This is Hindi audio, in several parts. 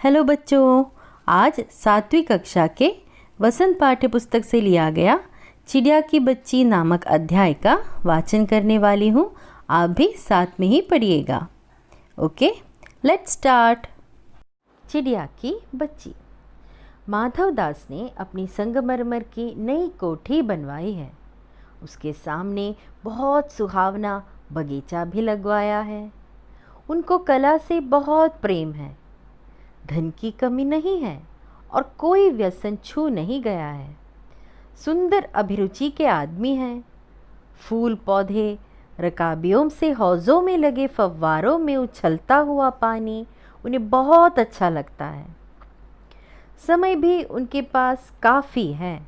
हेलो बच्चों, आज 7वीं कक्षा के वसंत पाठ्य पुस्तक से लिया गया चिड़िया की बच्ची नामक अध्याय का वाचन करने वाली हूँ। आप भी साथ में ही पढ़िएगा। Okay, let's start. चिड़िया की बच्ची। माधव दास ने अपनी संगमरमर की नई कोठी बनवाई है। उसके सामने बहुत सुहावना बगीचा भी लगवाया है। उनको कला से बहुत प्रेम है। धन की कमी नहीं है और कोई व्यसन छू नहीं गया है। सुंदर अभिरुचि के आदमी हैं। फूल पौधे, रकाबियों से हौज़ों में लगे फव्वारों में उछलता हुआ पानी उन्हें बहुत अच्छा लगता है। समय भी उनके पास काफ़ी है।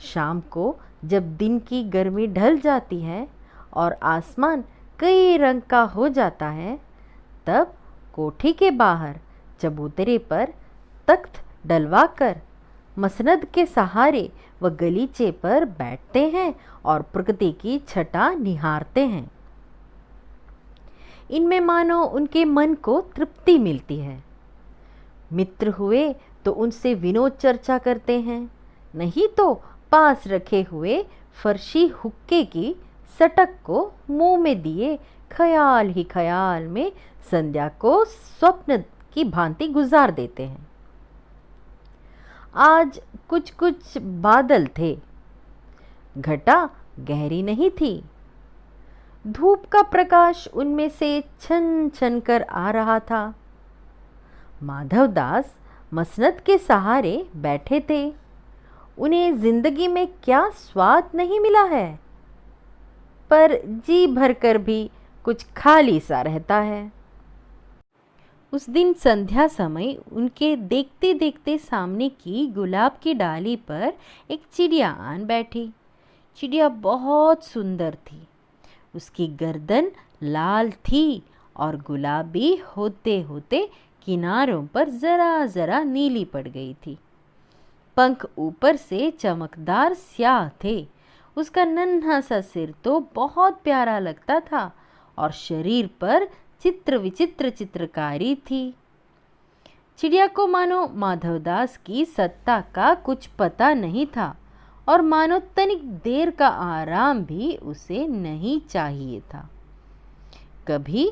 शाम को जब दिन की गर्मी ढल जाती है और आसमान कई रंग का हो जाता है, तब कोठी के बाहर चबूतरे पर तख्त डलवाकर मसनद के सहारे व गलीचे पर बैठते हैं और प्रकृति की छटा निहारते हैं। इनमें मानो उनके मन को तृप्ति मिलती है। मित्र हुए तो उनसे विनोद चर्चा करते हैं, नहीं तो पास रखे हुए फर्शी हुक्के की सटक को मुंह में दिए ख्याल ही ख्याल में संध्या को स्वप्न की भांति गुजार देते हैं। आज कुछ कुछ बादल थे। घटा गहरी नहीं थी। धूप का प्रकाश उनमें से छन छन कर आ रहा था। माधव दास मसनद के सहारे बैठे थे। उन्हें जिंदगी में क्या स्वाद नहीं मिला है, पर जी भरकर भी कुछ खाली सा रहता है। उस दिन संध्या समय उनके देखते देखते सामने की गुलाब की डाली पर एक चिड़िया आन बैठी। चिड़िया बहुत सुंदर थी। उसकी गर्दन लाल थी और गुलाबी होते होते किनारों पर जरा जरा नीली पड़ गई थी। पंख ऊपर से चमकदार स्याह थे। उसका नन्हा सा सिर तो बहुत प्यारा लगता था और शरीर पर चित्र विचित्र चित्रकारी थी। चिड़िया को मानो माधवदास की सत्ता का कुछ पता नहीं था और मानो तनिक देर का आराम भी उसे नहीं चाहिए था। कभी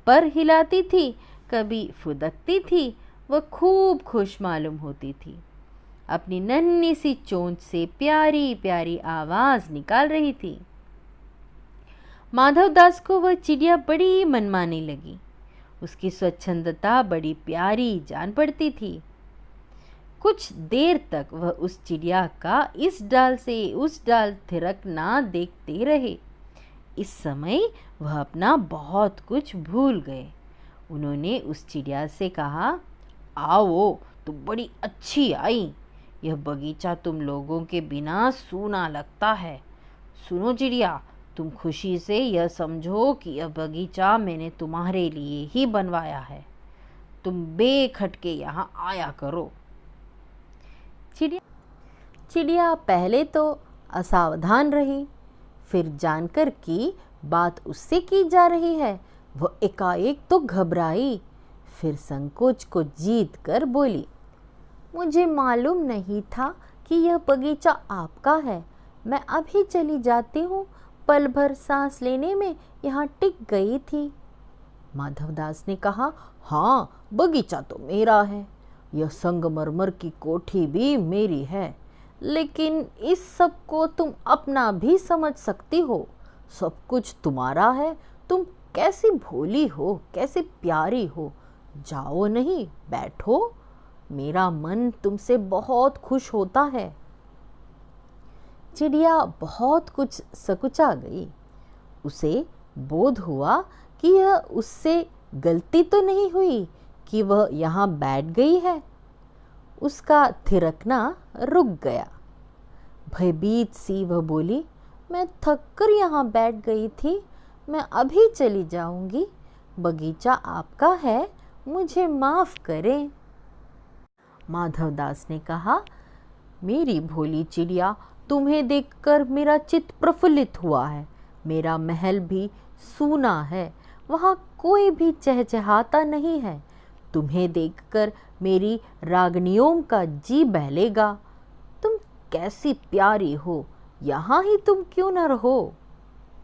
पर हिलाती थी, कभी फुदकती थी। वह खूब खुश मालूम होती थी। अपनी नन्ही सी चोंच से प्यारी प्यारी आवाज निकाल रही थी। माधवदास को वह चिड़िया बड़ी मनमानी लगी। उसकी स्वच्छंदता बड़ी प्यारी जान पड़ती थी। कुछ देर तक वह उस चिड़िया का इस डाल से उस डाल थिरकना देखते रहे। इस समय वह अपना बहुत कुछ भूल गए। उन्होंने उस चिड़िया से कहा, आओ, तुम बड़ी अच्छी आई। यह बगीचा तुम लोगों के बिना सूना लगता है। सुनो चिड़िया, तुम खुशी से यह समझो कि यह बगीचा मैंने तुम्हारे लिए ही बनवाया है। तुम बेखटके यहाँ आया करो। चिड़िया पहले तो असावधान रही, फिर जानकर कि बात उससे की जा रही है, वह एकाएक तो घबराई। फिर संकोच को जीत कर बोली, मुझे मालूम नहीं था कि यह बगीचा आपका है। मैं अभी चली जाती हूँ। पल भर सांस लेने में यहाँ टिक गई थी। माधवदास ने कहा, हाँ, बगीचा तो मेरा है। यह संगमरमर की कोठी भी मेरी है। लेकिन इस सब को तुम अपना भी समझ सकती हो। सब कुछ तुम्हारा है। तुम कैसी भोली हो, कैसी प्यारी हो। जाओ नहीं, बैठो। मेरा मन तुमसे बहुत खुश होता है। चिड़िया बहुत कुछ सकुचा गई। उसे बोध हुआ कि यह उससे गलती तो नहीं हुई कि वह यहाँ बैठ गई है। उसका थिरकना रुक गया। भयभीत सी वह बोली, मैं थक कर यहाँ बैठ गई थी। मैं अभी चली जाऊंगी। बगीचा आपका है, मुझे माफ़ करें। माधवदास ने कहा, मेरी भोली चिड़िया, तुम्हें देखकर मेरा चित्त प्रफुल्लित हुआ है। मेरा महल भी सूना है। वहाँ कोई भी चहचहाता नहीं है। तुम्हें देखकर मेरी रागनियों का जी बहलेगा। तुम कैसी प्यारी हो, यहाँ ही तुम क्यों न रहो?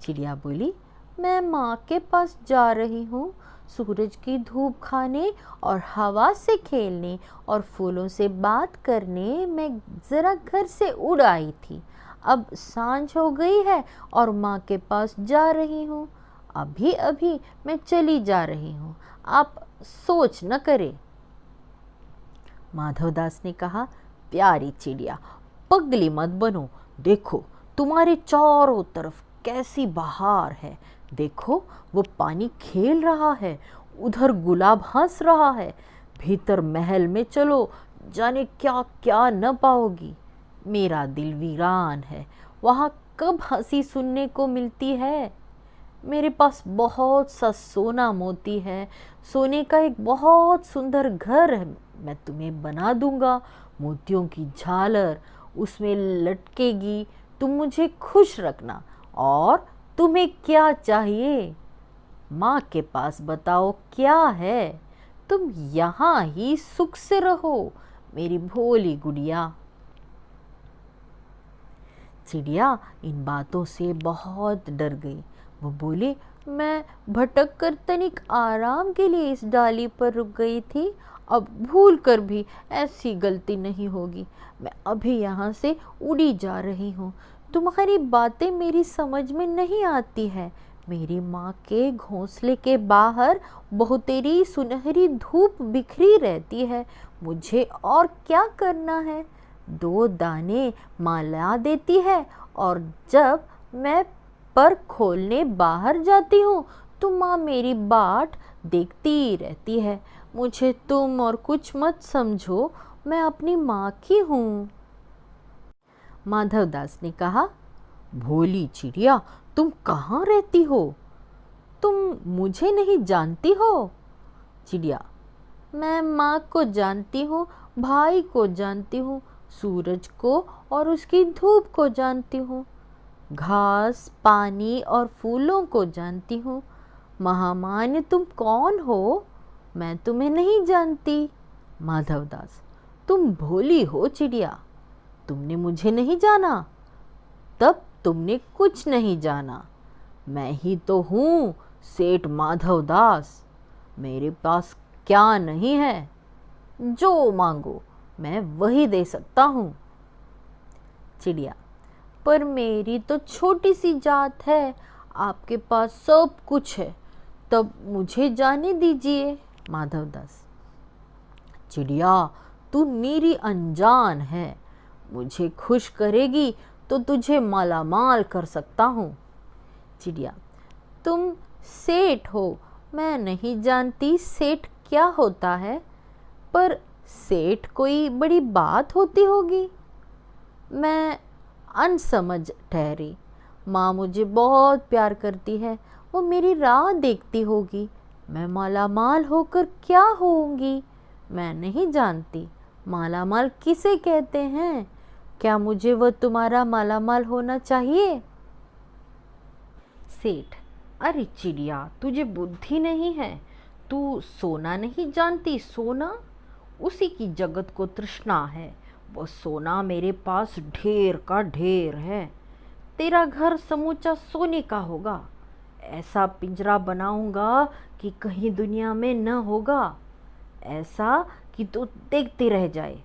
चिड़िया बोली, मैं माँ के पास जा रही हूँ, सूरज की धूप खाने और हवा से खेलने और फूलों से बात करने। मैं ज़रा घर से उड़ आई थी, अब सांझ हो गई है और माँ के पास जा रही हूँ। अभी अभी मैं चली जा रही हूँ, आप सोच न करें। माधवदास ने कहा, प्यारी चिड़िया, पगली मत बनो। देखो तुम्हारे चारों तरफ कैसी बहार है। देखो वो पानी खेल रहा है, उधर गुलाब हंस रहा है। भीतर महल में चलो, जाने क्या क्या न पाओगी। मेरा दिल वीरान है, वहाँ कब हंसी सुनने को मिलती है। मेरे पास बहुत सा सोना मोती है, सोने का एक बहुत सुंदर घर है, मैं तुम्हें बना दूंगा। मोतियों की झालर उसमें लटकेगी, तुम मुझे खुश रखना। और तुम्हें क्या चाहिए? माँ के पास बताओ क्या है। तुम यहाँ ही सुख से रहो, मेरी भोली गुड़िया। चिड़िया इन बातों से बहुत डर गई। वो बोली, मैं भटक कर तनिक आराम के लिए इस डाली पर रुक गई थी, अब भूल कर भी ऐसी गलती नहीं होगी। मैं अभी यहाँ से उड़ी जा रही हूँ। तुम्हारी बातें मेरी समझ में नहीं आती है। मेरी माँ के घोंसले के बाहर बहुतेरी सुनहरी धूप बिखरी रहती है। मुझे और क्या करना है? 2 दाने माला देती है और जब मैं पर खोलने बाहर जाती हूँ तो माँ मेरी बाट देखती रहती है। मुझे तुम और कुछ मत समझो, मैं अपनी माँ की हूँ। माधवदास ने कहा, भोली चिड़िया, तुम कहाँ रहती हो? तुम मुझे नहीं जानती हो? चिड़िया, मैं माँ को जानती हूँ, भाई को जानती हूँ, सूरज को और उसकी धूप को जानती हूँ, घास, पानी और फूलों को जानती हूँ। महामान्य, तुम कौन हो? मैं तुम्हें नहीं जानती। माधवदास, तुम भोली हो चिड़िया, तुमने मुझे नहीं जाना, तब तुमने कुछ नहीं जाना। मैं ही तो हूँ सेठ माधवदास। मेरे पास क्या नहीं है, जो मांगो मैं वही दे सकता हूँ। चिड़िया, पर मेरी तो छोटी सी जात है, आपके पास सब कुछ है, तब मुझे जाने दीजिए। माधवदास, चिड़िया, तू मेरी अनजान है, मुझे खुश करेगी तो तुझे मालामाल कर सकता हूँ। चिड़िया, तुम सेठ हो, मैं नहीं जानती सेठ क्या होता है, पर सेठ कोई बड़ी बात होती होगी। मैं अनसमझ ठहरी। माँ मुझे बहुत प्यार करती है, वो मेरी राह देखती होगी। मैं मालामाल होकर क्या होऊंगी? मैं नहीं जानती मालामाल किसे कहते हैं। क्या मुझे वह तुम्हारा मालामाल होना चाहिए? सेठ, अरे चिड़िया, तुझे बुद्धि नहीं है, तू सोना नहीं जानती? सोना उसी की जगत को तृष्णा है। वो सोना मेरे पास ढेर का ढेर है। तेरा घर समूचा सोने का होगा। ऐसा पिंजरा बनाऊंगा कि कहीं दुनिया में न होगा, ऐसा कि तू देखते रह जाए।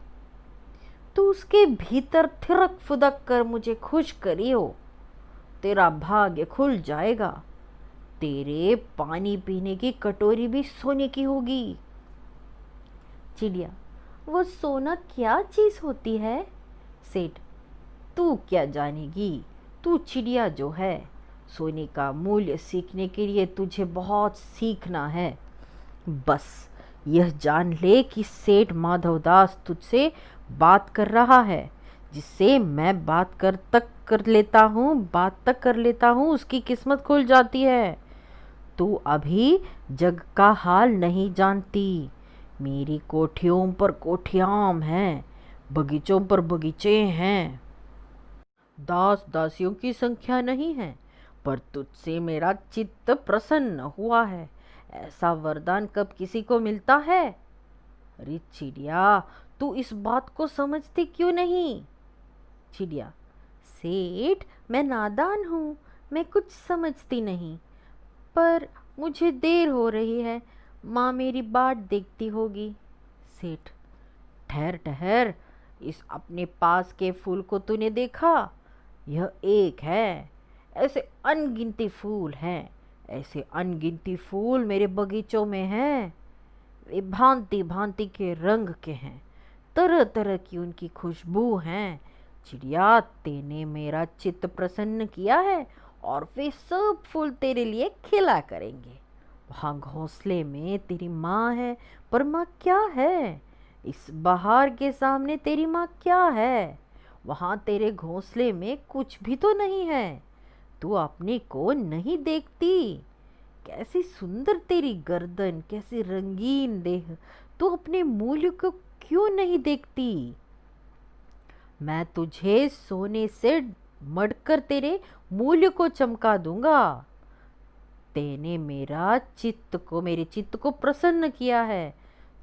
तू उसके भीतर थिरक फुदक कर मुझे खुश करियो, तेरा भाग्य खुल जाएगा। तेरे पानी पीने की कटोरी भी सोने की होगी। चिड़िया, वो सोना क्या चीज होती है? सेठ, तू क्या जानेगी, तू चिड़िया जो है। सोने का मूल्य सीखने के लिए तुझे बहुत सीखना है। बस यह जान ले कि सेठ माधवदास तुझसे बात कर रहा है, जिससे मैं बात कर लेता हूँ उसकी किस्मत खुल जाती है। तू अभी जग का हाल नहीं जानती। मेरी कोठियों पर कोठियां हैं, बगीचों पर बगीचे हैं, दास दासियों की संख्या नहीं है, पर तुझसे मेरा चित्त प्रसन्न हुआ है। ऐसा वरदान कब किसी को मिलता है? अरे चिड़िया, तू इस बात को समझती क्यों नहीं? चिड़िया, सेठ, मैं नादान हूँ, मैं कुछ समझती नहीं, पर मुझे देर हो रही है, माँ मेरी बाट देखती होगी। सेठ, ठहर ठहर, इस अपने पास के फूल को तूने देखा? यह एक है, ऐसे अनगिनती फूल हैं, ऐसे अनगिनती फूल मेरे बगीचों में हैं। वे भांति भांति के रंग के हैं, तरह तरह की उनकी खुशबू हैं। चिड़िया, तेने मेरा चित्त प्रसन्न किया है और वे सब फूल तेरे लिए खिला करेंगे। वहाँ घोंसले में तेरी माँ है, पर माँ क्या है? इस बहार के सामने तेरी माँ क्या है? वहाँ तेरे घोंसले में कुछ भी तो नहीं है। तू अपने को नहीं देखती? कैसी सुंदर तेरी गर्दन, कैसी रंगीन देह, तू अपने मूल्य को क्यों नहीं देखती? मैं तुझे सोने से मढ़कर तेरे मूल्य को चमका दूंगा। तेने मेरे चित्त को प्रसन्न किया है,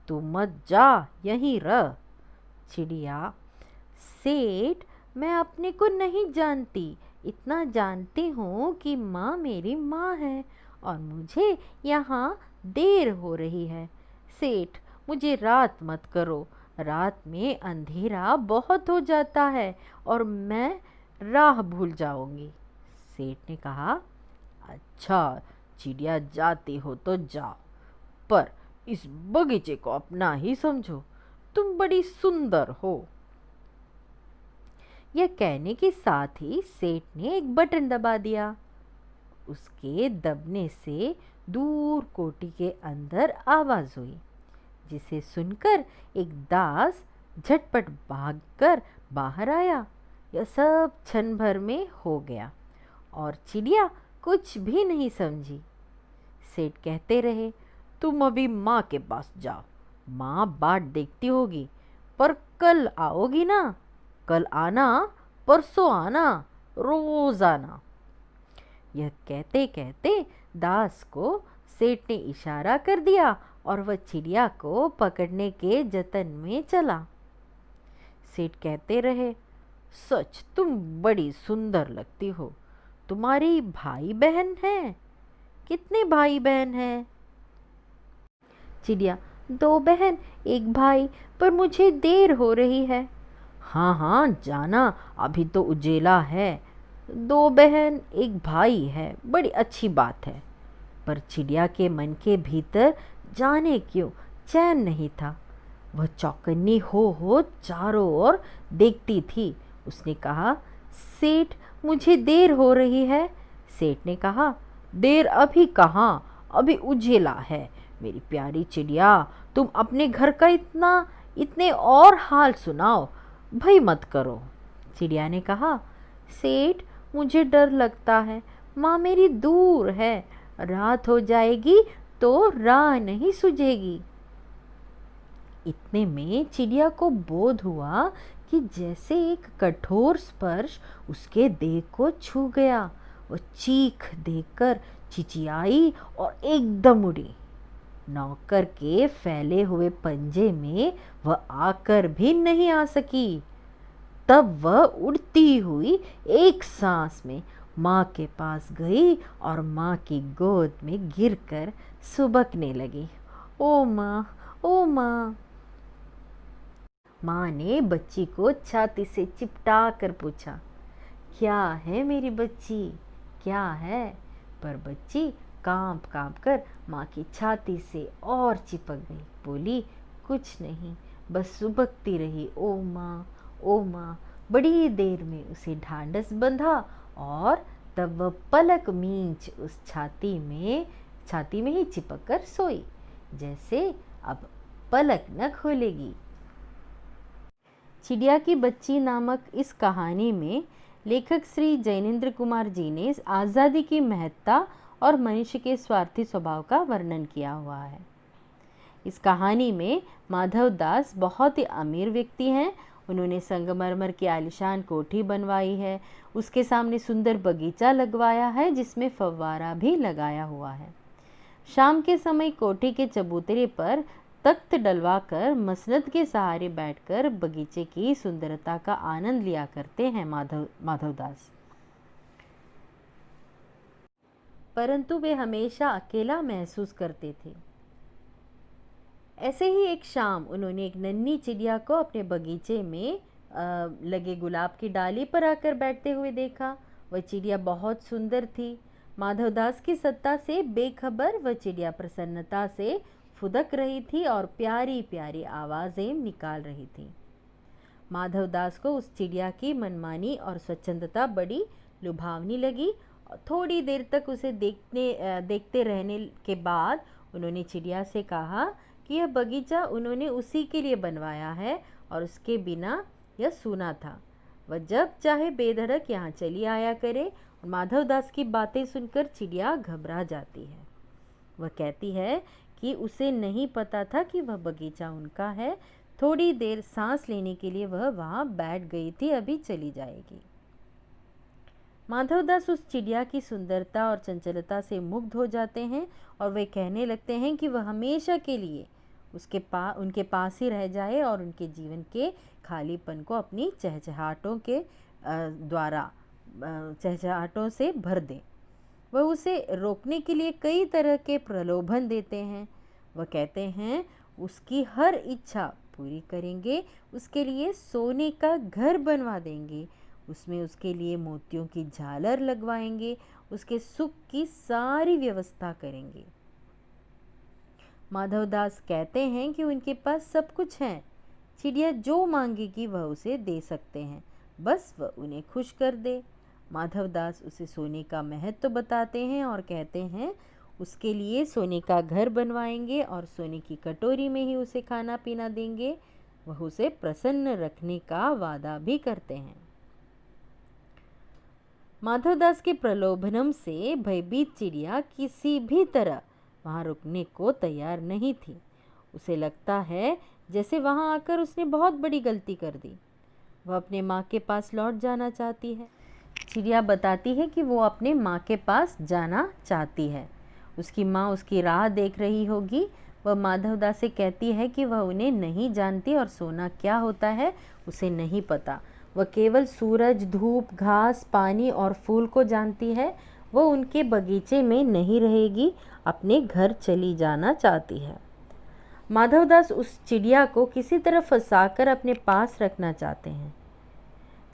तू मत जा, यहीं रह। चिड़िया, सेठ, मैं अपने को नहीं जानती, इतना जानती हूँ कि माँ मेरी माँ है और मुझे यहाँ देर हो रही है। सेठ, मुझे रात मत करो, रात में अंधेरा बहुत हो जाता है और मैं राह भूल जाऊंगी। सेठ ने कहा, अच्छा चिड़िया, जाती हो तो जाओ, पर इस बगीचे को अपना ही समझो, तुम बड़ी सुंदर हो। यह कहने के साथ ही सेठ ने एक बटन दबा दिया। उसके दबने से दूर कोठी के अंदर आवाज हुई, जिसे सुनकर एक दास झटपट भागकर बाहर आया। यह सब क्षण भर में हो गया और चिड़िया कुछ भी नहीं समझी। सेठ कहते रहे, तुम अभी माँ के पास जाओ, माँ बाट देखती होगी, पर कल आओगी ना? कल आना, परसों आना, रोज आना। यह कहते कहते दास को सेठ ने इशारा कर दिया और वह चिड़िया को पकड़ने के जतन में चला। सेठ कहते रहे, सच तुम बड़ी सुंदर लगती हो। तुम्हारी भाई बहन हैं? कितने भाई बहन हैं? चिड़िया, 2 बहन 1 भाई, पर मुझे देर हो रही है। हाँ हाँ, जाना, अभी तो उजेला है। 2 बहन 1 भाई है, बड़ी अच्छी बात है। पर चिड़िया के मन के भीतर जाने क्यों चैन नहीं था। वह चौकन्नी हो चारों ओर देखती थी। उसने कहा, सेठ, मुझे देर हो रही है। सेठ ने कहा, देर अभी कहाँ, अभी उजेला है। मेरी प्यारी चिड़िया, तुम अपने घर का इतने और हाल सुनाओ, भय मत करो। चिड़िया ने कहा, सेठ, मुझे डर लगता है, माँ मेरी दूर है, रात हो जाएगी तो राह नहीं सूझेगी। इतने में चिड़िया को बोध हुआ कि जैसे एक कठोर स्पर्श उसके देह को छू गया। वो चीख देकर चिचियाई और एकदम उड़ी। नौकर के फैले हुए पंजे में वह आकर भी नहीं आ सकी। तब वह उड़ती हुई एक सांस में माँ के पास गई और माँ की गोद में गिरकर सुबकने लगी। ओ माँ, ओ माँ। माँ ने बच्ची को छाती से चिपटा कर पूछा, क्या है मेरी बच्ची, क्या है? पर बच्ची कांप कांप कर माँ की छाती से और चिपक गई। बोली, कुछ नहीं, बस सुबकती रही। ओ माँ, ओ माँ। बड़ी देर में उसे ढांढस बंधा और तब वह पलक मींच उस छाती में ही चिपक कर सोई, जैसे अब पलक न खोलेगी। चिड़िया की बच्ची नामक इस कहानी में लेखक श्री जैनेन्द्र कुमार जी ने आज़ादी की महत्ता और मनुष्य के स्वार्थी स्वभाव का वर्णन किया हुआ है। इस कहानी में माधव दास बहुत ही अमीर व्यक्ति हैं। उन्होंने संगमरमर की आलीशान कोठी बनवाई है, उसके सामने सुंदर बगीचा लगवाया है जिसमें फव्वारा भी लगाया हुआ है। शाम के समय कोठी के चबूतरे पर तख्त डलवाकर मसनद के सहारे बैठकर बगीचे की सुंदरता का आनंद लिया करते हैं माधवदास। परंतु वे हमेशा अकेला महसूस करते थे। ऐसे ही एक शाम उन्होंने एक नन्ही चिड़िया को अपने बगीचे में लगे गुलाब की डाली पर आकर बैठते हुए देखा। वह चिड़िया बहुत सुंदर थी। माधवदास की सत्ता से बेखबर वह चिड़िया प्रसन्नता से फुदक रही थी और प्यारी प्यारी आवाज़ें निकाल रही थी। माधवदास को उस चिड़िया की मनमानी और स्वच्छंदता बड़ी लुभावनी लगी। थोड़ी देर तक उसे देखते रहने के बाद उन्होंने चिड़िया से कहा कि यह बगीचा उन्होंने उसी के लिए बनवाया है और उसके बिना यह सूना था। वह जब चाहे बेधड़क यहाँ चली आया करे। और माधवदास की बातें सुनकर चिड़िया घबरा जाती है। वह कहती है कि उसे नहीं पता था कि वह बगीचा उनका है। थोड़ी देर सांस लेने के लिए वह वहाँ बैठ गई थी, अभी चली जाएगी। माधवदास उस चिड़िया की सुंदरता और चंचलता से मुग्ध हो जाते हैं और वे कहने लगते हैं कि वह हमेशा के लिए उनके पास ही रह जाए और उनके जीवन के खालीपन को अपनी चहचहाटों के द्वारा चहचहाटों से भर दे। वह उसे रोकने के लिए कई तरह के प्रलोभन देते हैं। वह कहते हैं उसकी हर इच्छा पूरी करेंगे, उसके लिए सोने का घर बनवा देंगे, उसमें उसके लिए मोतियों की झालर लगवाएंगे, उसके सुख की सारी व्यवस्था करेंगे। माधवदास कहते हैं कि उनके पास सब कुछ है। चिड़िया जो मांगेगी वह उसे दे सकते हैं, बस वह उन्हें खुश कर दे। माधवदास उसे सोने का महत्व बताते हैं और कहते हैं उसके लिए सोने का घर बनवाएंगे और सोने की कटोरी में ही उसे खाना पीना देंगे। वह उसे प्रसन्न रखने का वादा भी करते हैं। माधवदास के प्रलोभनम से भयभीत चिड़िया किसी भी तरह वहाँ रुकने को तैयार नहीं थी। उसे लगता है जैसे वहाँ आकर उसने बहुत बड़ी गलती कर दी। वह अपने माँ के पास लौट जाना चाहती है। चिड़िया बताती है कि वो अपने माँ के पास जाना चाहती है। उसकी माँ उसकी राह देख रही होगी। वह माधवदास से कहती है कि वह उन्हें नहीं जानती और सोना क्या होता है उसे नहीं पता। वह केवल सूरज, धूप, घास, पानी और फूल को जानती है। वह उनके बगीचे में नहीं रहेगी, अपने घर चली जाना चाहती है। माधवदास उस चिड़िया को किसी तरह फंसाकर अपने पास रखना चाहते हैं।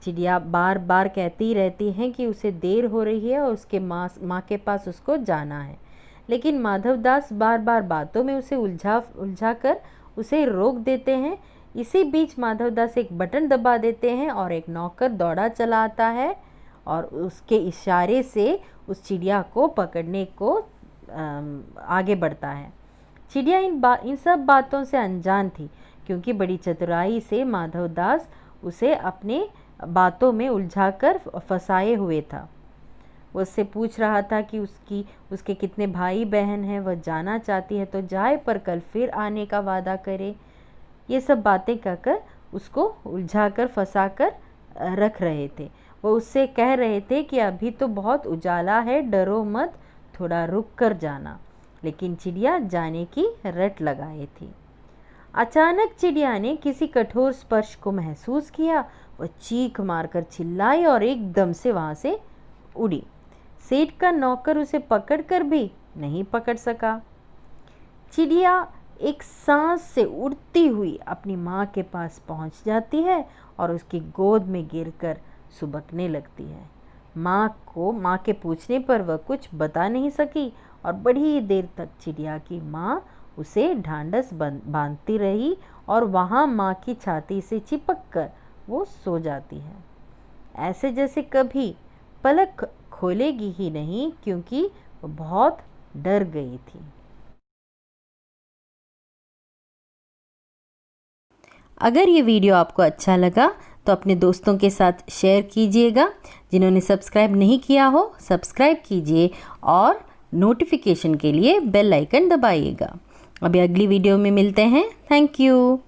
चिड़िया बार बार कहती रहती है कि उसे देर हो रही है और उसके माँ के पास उसको जाना है, लेकिन माधवदास बार बार बातों में उसे उलझा कर उसे रोक देते हैं। इसी बीच माधवदास एक बटन दबा देते हैं और एक नौकर दौड़ा चला आता है और उसके इशारे से उस चिड़िया को पकड़ने को आगे बढ़ता है। चिड़िया इन सब बातों से अनजान थी, क्योंकि बड़ी चतुराई से माधवदास उसे अपने बातों में उलझाकर फंसाए हुए था। वो उससे पूछ रहा था कि उसके कितने भाई बहन हैं, वह जाना चाहती है तो जाए, पर कल फिर आने का वादा करे। ये सब बातें कहकर उसको उलझाकर फंसाकर रख रहे थे। वो उससे कह रहे थे कि अभी तो बहुत उजाला है, डरो मत, थोड़ा रुक कर जाना। लेकिन चिड़िया जाने की रट लगाए थी। अचानक चिड़िया ने किसी कठोर स्पर्श को महसूस किया। वह चीख मारकर चिल्लाई और एकदम से वहाँ से उड़ी। सेठ का नौकर उसे पकड़कर भी नहीं पकड़ सका। चिड़िया एक सांस से उड़ती हुई अपनी माँ के पास पहुँच जाती है और उसकी गोद में गिरकर सुबकने लगती है। माँ के पूछने पर वह कुछ बता नहीं सकी और बड़ी देर तक चिड़िया की माँ उसे ढांढस बांधती रही और वहाँ माँ की छाती से चिपक कर वो सो जाती है, ऐसे जैसे कभी पलक खोलेगी ही नहीं, क्योंकि वो बहुत डर गई थी। अगर ये वीडियो आपको अच्छा लगा तो अपने दोस्तों के साथ शेयर कीजिएगा। जिन्होंने सब्सक्राइब नहीं किया हो सब्सक्राइब कीजिए और नोटिफिकेशन के लिए बेल आइकन दबाइएगा। अभी अगली वीडियो में मिलते हैं। Thank you.